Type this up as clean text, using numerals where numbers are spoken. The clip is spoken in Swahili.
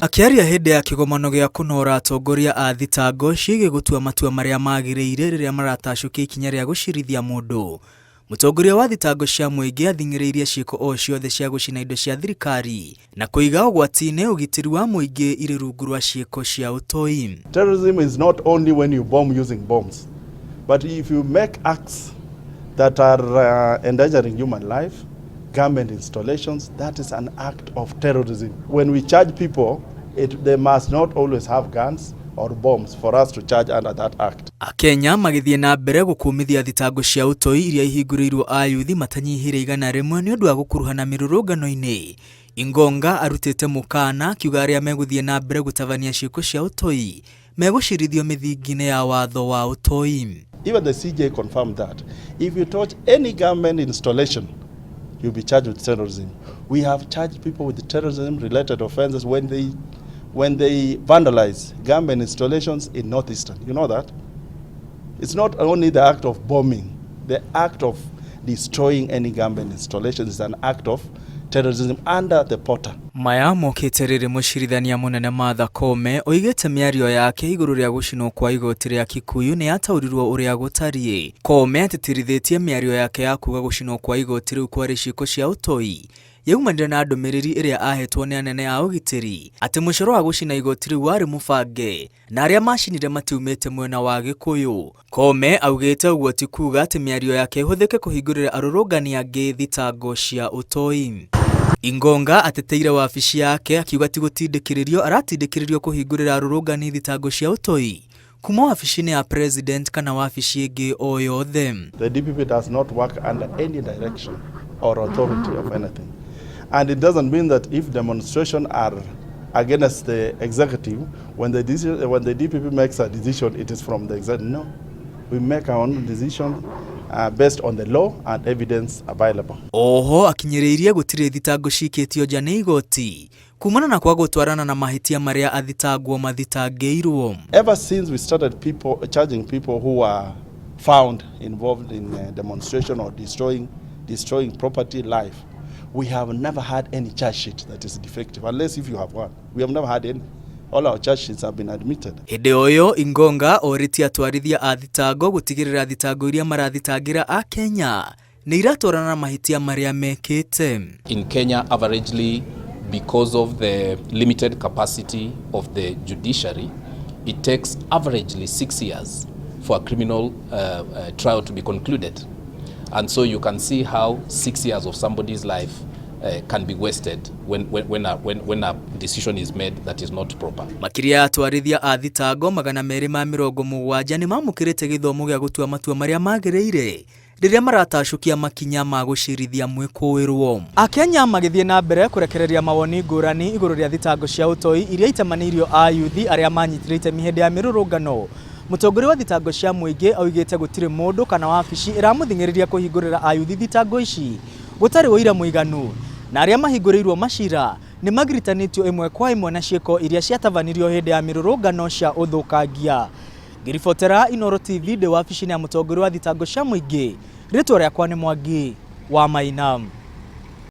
Akiaria hĩndĩ ya kĩgomano gĩa kũnora atongoria a thitango ciĩgiĩ gũtua matua marĩa magĩrĩire rĩrĩa maratacũkia ikinya rĩa gũcirithia mũndũ, mũtongoria wa thitango cia mũingĩ athing'ĩrĩirie ciĩko o ciothe cia gũcina indo cia thirikari na kũiga ũgwati-inĩ ũgitĩri wa mũingĩ irĩ rungu rwa ciĩko cia ũtoi. Terrorism is not only when you bomb using bombs, but if you make acts that are endangering human life, government installations, that is an act of terrorism. When we charge people, they must not always have guns or bombs for us to charge under that act. Akenya magĩthiĩ na mbere gũkũmithia thitango cia ũtoi iria ihingũrĩirwo ayuthi matanyihĩire 100 nĩ ũndũ wa gũkuruhana mĩrũrũngano-inĩ. Ingonga arutĩte mũkana akiuga arĩa megũthiĩ na mbere gũtabania ciĩko cia ũtoi megũcirithio mĩthingi-inĩ ya watho wa ũtoi. Even the CJ confirmed that if you touch any government installation, you'll be charged with terrorism. We have charged people with terrorism-related offenses when they vandalize government installations in Northeastern. You know that? It's not only the act of bombing. The act of destroying any government installation is an act of terrorism under the Potter. Maya mokĩte rĩrĩ mũcirithania mũnene Martha Koome oigĩte mĩario yake igũrũ rĩa gũcinwo kwa igoti rĩa Kikuyu nĩ yataurirwo ũrĩa gũtariĩ. Koome atĩtirithĩtie mĩario yake ya kuuga gũcinwo kwa igoti rĩu kwarĩ ciĩko cia ũtoi yaumanire na ndũmĩrĩri ĩrĩa ahetwo nĩ anene a ũgitĩri atĩ mũcoro wa gũcina igoti rĩu warĩ mũbange na arĩa macinire matiumĩte mwena wa Gĩkũyũ. Koome augĩte ũguo ti kuuga atĩ mĩario yake ĩhũthĩke kũhingũrĩra arũrũngani angĩ thitango cia ũtoi. Ingonga ateteire wabici yake akiuga ti gũtindĩkĩrĩrio aratindĩkĩrĩrio kũhingũrĩra arũrũngani thitango cia ũtoi kuma wabici-inĩ ya president kana wabici ĩngĩ o yothe. The DPP does not work under any direction or authority of anything. And it doesn't mean that if demonstrations are against the executive, when the DPP makes a decision, it is from the executive. No, we make our own decision based on the law and evidence available. Oho akinyĩrĩirie gũtirĩ thitango cikĩtio nja nĩ igoti kumana na kwaga gũtwarana na mahĩtia marĩa athitangwo mathitangĩirwo. Ever since we started charging people who were found involved in demonstration or destroying property, life, we have never had any charge sheet that is defective, unless if you have one. We have never had any. All our charge sheets have been admitted. Hĩndĩ ũyũ Ingonga oritie atwarithia a thitango gũtigĩrĩra thitango iria marathitangira a Kenya nĩ iratwarana na mahĩtia marĩa mekĩte. In Kenya, averagely, because of the limited capacity of the judiciary, it takes averagely 6 years for a criminal trial to be concluded. And so you can see how 6 years of somebody's life can be wasted when a decision is made that is not proper. Makiria atwarithia a thitango 270 nĩ mamũkĩrĩte gĩthomo gĩa gũtua matua marĩa magĩrĩire rĩrĩa maratacũkia makinya ma gũcirithia mwĩkũĩrwo. Akenya magĩthiĩ na mbere kũrekereria mawoni ngũrani igũrũ rĩa thitango cia ũtoi iria itamanĩirio ayuthi arĩa manyitire itemi hĩndĩ ya mĩrũrũngano. Mũtongoria wa thitango cia mũingĩ oigĩte gũtirĩ mũndũ kana wabici ĩramũthing'ĩrĩria kũhingũrĩra ayuthi thitango ici gũtarĩ ũira mũiganu na arĩa mahingũrĩirwo macira nĩ magiritanĩtio ĩmwe kwa ĩmwe na ciĩko iria ciatabanirio hĩndĩ ya mĩrũrũngano cia ũthũkangia. Ngĩribotera Inooro TV ndĩ wabici-inĩ ya mũtongoria wa thitango cia mũingĩ, rĩtwa rĩakwa nĩ Mwangi wa Mainam.